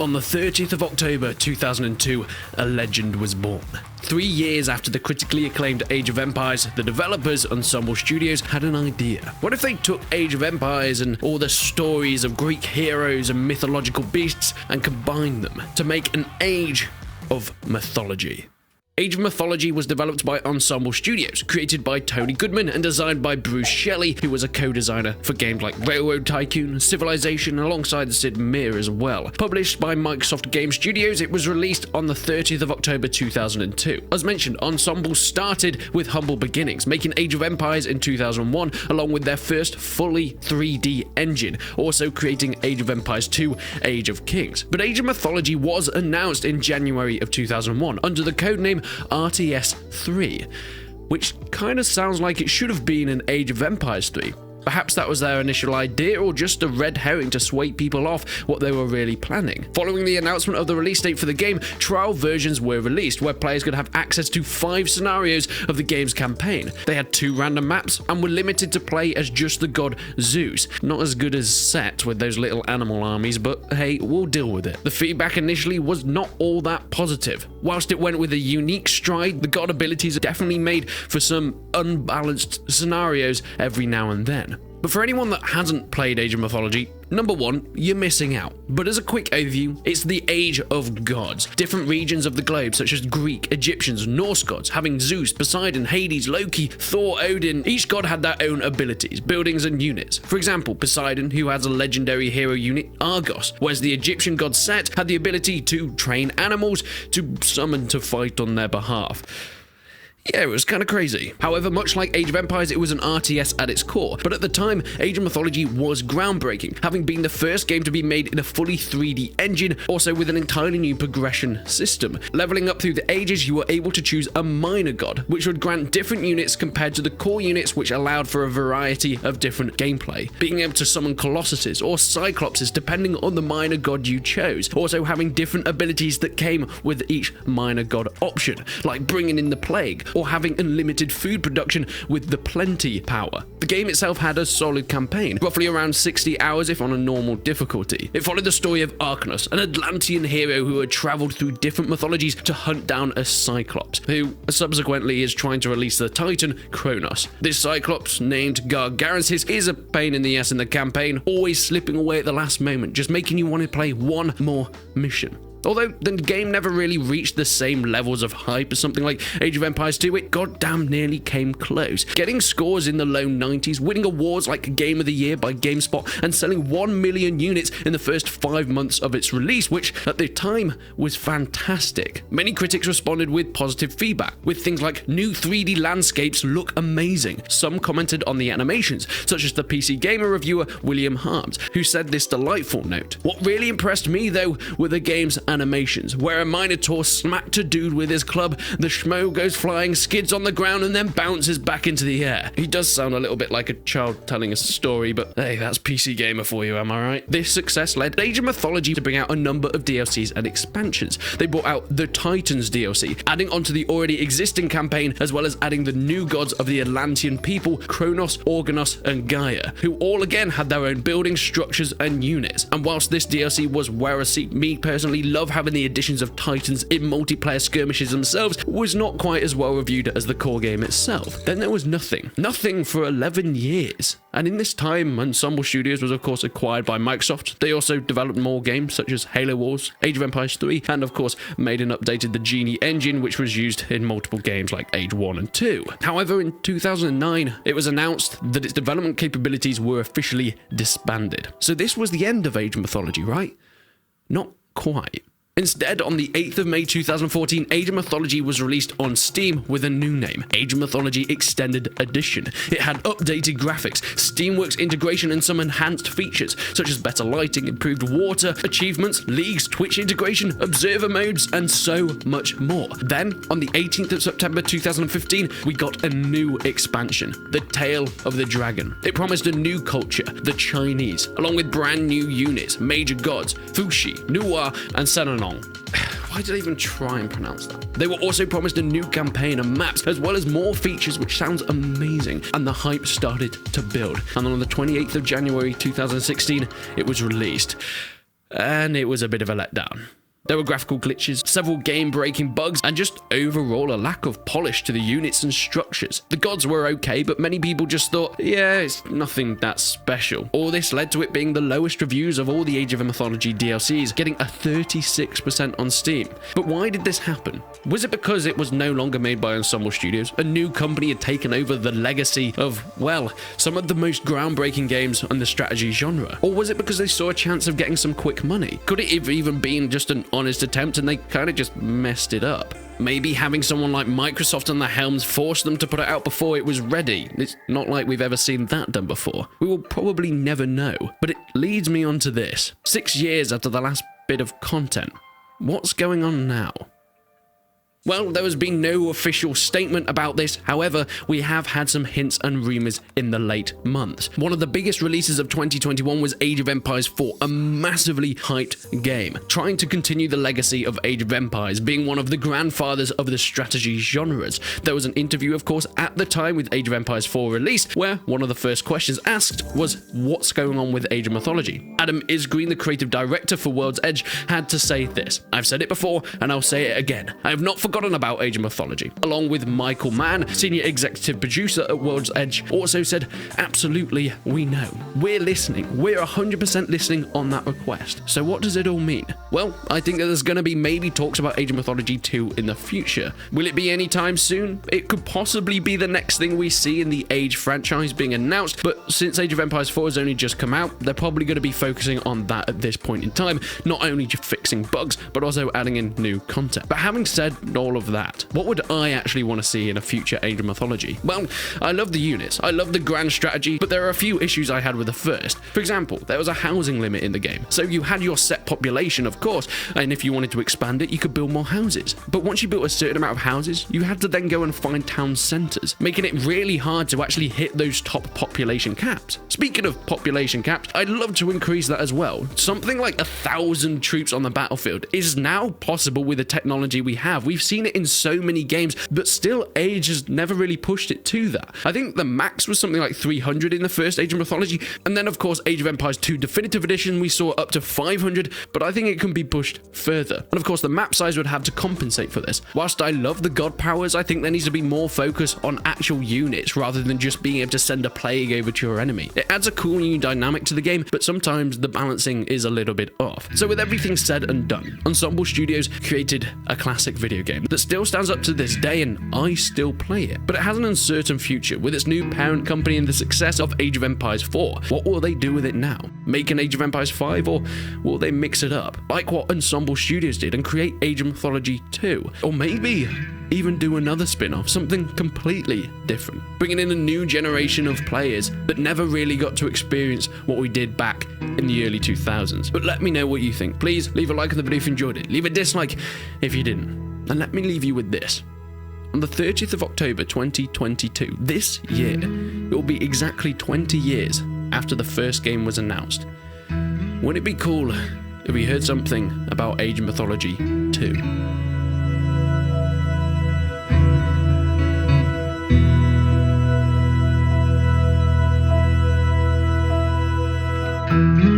On the 30th of October 2002, a legend was born. 3 years after the critically acclaimed Age of Empires, the developers, Ensemble Studios, had an idea. What if they took Age of Empires and all the stories of Greek heroes and mythological beasts and combined them to make an Age of Mythology? Age of Mythology was developed by Ensemble Studios, created by Tony Goodman and designed by Bruce Shelley, who was a co-designer for games like Railroad Tycoon, Civilization, alongside Sid Meier as well. Published by Microsoft Game Studios, it was released on the 30th of October 2002. As mentioned, Ensemble started with humble beginnings, making Age of Empires in 2001, along with their first fully 3D engine, also creating Age of Empires 2, Age of Kings. But Age of Mythology was announced in January of 2001 under the codename RTS3, which kind of sounds like it should have been an Age of Empires 3. Perhaps that was their initial idea, or just a red herring to sway people off what they were really planning. Following the announcement of the release date for the game, trial versions were released, where players could have access to 5 scenarios of the game's campaign. They had 2 random maps, and were limited to play as just the god Zeus. Not as good as Set with those little animal armies, but hey, we'll deal with it. The feedback initially was not all that positive. Whilst it went with a unique stride, the god abilities definitely made for some unbalanced scenarios every now and then. But for anyone that hasn't played Age of Mythology, number 1, you're missing out. But as a quick overview, it's the Age of Gods. Different regions of the globe, such as Greek, Egyptians, Norse gods, having Zeus, Poseidon, Hades, Loki, Thor, Odin. Each god had their own abilities, buildings, and units. For example, Poseidon, who has a legendary hero unit, Argos, whereas the Egyptian god Set had the ability to train animals to summon to fight on their behalf. Yeah, it was kind of crazy. However, much like Age of Empires, it was an RTS at its core, but at the time, Age of Mythology was groundbreaking, having been the first game to be made in a fully 3D engine, also with an entirely new progression system. Leveling up through the ages, you were able to choose a minor god, which would grant different units compared to the core units, which allowed for a variety of different gameplay. Being able to summon colossuses or cyclopses depending on the minor god you chose, also having different abilities that came with each minor god option, like bringing in the plague, or having unlimited food production with the plenty power. The game itself had a solid campaign, roughly around 60 hours if on a normal difficulty. It followed the story of Arcanus, an Atlantean hero who had travelled through different mythologies to hunt down a Cyclops, who subsequently is trying to release the Titan, Kronos. This Cyclops, named Gargantues, is a pain in the ass in the campaign, always slipping away at the last moment, just making you want to play one more mission. Although the game never really reached the same levels of hype as something like Age of Empires 2, it goddamn nearly came close. Getting scores in the low 90s, winning awards like Game of the Year by GameSpot, and selling 1 million units in the first 5 months of its release, which at the time was fantastic. Many critics responded with positive feedback, with things like new 3D landscapes look amazing. Some commented on the animations, such as the PC Gamer reviewer William Harms, who said this delightful note. What really impressed me though were the game's animations, where a Minotaur smacked a dude with his club, the schmo goes flying, skids on the ground, and then bounces back into the air. He does sound a little bit like a child telling a story, but hey, that's PC Gamer for you, am I right? This success led Age of Mythology to bring out a number of DLCs and expansions. They brought out the Titans DLC, adding onto the already existing campaign, as well as adding the new gods of the Atlantean people, Kronos, Organos, and Gaia, who all again had their own buildings, structures, and units. And whilst this DLC was well received, me personally love having the additions of Titans in multiplayer skirmishes themselves was not quite as well reviewed as the core game itself. Then there was nothing for 11 years. And in this time, Ensemble Studios was of course acquired by Microsoft. They also developed more games such as Halo Wars, Age of Empires 3, and of course made and updated the Genie engine, which was used in multiple games like Age 1 and 2. However, in 2009, it was announced that its development capabilities were officially disbanded. So this was the end of Age of Mythology, right? Not quite. Instead, on the 8th of May 2014, Age of Mythology was released on Steam with a new name, Age of Mythology Extended Edition. It had updated graphics, Steamworks integration, and some enhanced features, such as better lighting, improved water, achievements, leagues, Twitch integration, observer modes, and so much more. Then, on the 18th of September 2015, we got a new expansion, The Tale of the Dragon. It promised a new culture, the Chinese, along with brand new units, major gods, Fuxi, Nuwa, and Senanon. Why did I even try and pronounce that? They were also promised a new campaign and maps, as well as more features, which sounds amazing, and the hype started to build. And on the 28th of January 2016, it was released. and it was a bit of a letdown. There were graphical glitches, several game-breaking bugs, and just overall a lack of polish to the units and structures. The gods were okay, but many people just thought, yeah, it's nothing that special. All this led to it being the lowest reviews of all the Age of Mythology DLCs, getting a 36% on Steam. But why did this happen? Was it because it was no longer made by Ensemble Studios? A new company had taken over the legacy of, well, some of the most groundbreaking games on the strategy genre? Or was it because they saw a chance of getting some quick money? Could it have even been just an honest attempt and they kind of just messed it up? Maybe having someone like Microsoft on the helms forced them to put it out before it was ready. It's not like we've ever seen that done before. We will probably never know. But it leads me on to this. 6 years after the last bit of content, what's going on now? Well, there has been no official statement about this. However, we have had some hints and rumors in the late months. One of the biggest releases of 2021 was Age of Empires 4, a massively hyped game, trying to continue the legacy of Age of Empires, being one of the grandfathers of the strategy genres. There was an interview, of course, at the time with Age of Empires 4 release, where one of the first questions asked was, what's going on with Age of Mythology? Adam Isgreen, the creative director for World's Edge, had to say this. I've said it before, and I'll say it again. I have not forgotten about Age of Mythology. Along with Michael Mann, senior executive producer at World's Edge, also said, absolutely, we know. We're listening. We're 100% listening on that request. So what does it all mean? Well, I think that there's going to be maybe talks about Age of Mythology 2 in the future. Will it be anytime soon? It could possibly be the next thing we see in the Age franchise being announced, but since Age of Empires 4 has only just come out, they're probably going to be focusing on that at this point in time, not only just fixing bugs, but also adding in new content. But having said all of that, what would I actually want to see in a future Age of Mythology? Well, I love the units, I love the grand strategy, but there are a few issues I had with the first. For example, there was a housing limit in the game, so you had your set population, of course, and if you wanted to expand it, you could build more houses. But once you built a certain amount of houses, you had to then go and find town centers, making it really hard to actually hit those top population caps. Speaking of population caps, I'd love to increase that as well. Something like 1,000 troops on the battlefield is now possible with the technology we have. We've seen it in so many games, but still Age has never really pushed it to that. I think the max was something like 300 in the first Age of Mythology, and then of course Age of Empires 2 Definitive Edition we saw up to 500, but I think it can be pushed further. And of course the map size would have to compensate for this. Whilst I love the god powers, I think there needs to be more focus on actual units rather than just being able to send a plague over to your enemy. It adds a cool new dynamic to the game, but sometimes the balancing is a little bit off. So with everything said and done, Ensemble Studios created a classic video game that still stands up to this day and I still play it. But it has an uncertain future with its new parent company and the success of Age of Empires 4. What will they do with it now? Make an Age of Empires 5 or will they mix it up? Like what Ensemble Studios did and create Age of Mythology 2? Or maybe even do another spin-off, something completely different, bringing in a new generation of players that never really got to experience what we did back in the early 2000s. But let me know what you think. Please leave a like on the video if you enjoyed it. Leave a dislike if you didn't. And let me leave you with this. On the 30th of October 2022, this year, it will be exactly 20 years after the first game was announced. Wouldn't it be cool if we heard something about Age of Mythology 2? Mm-hmm.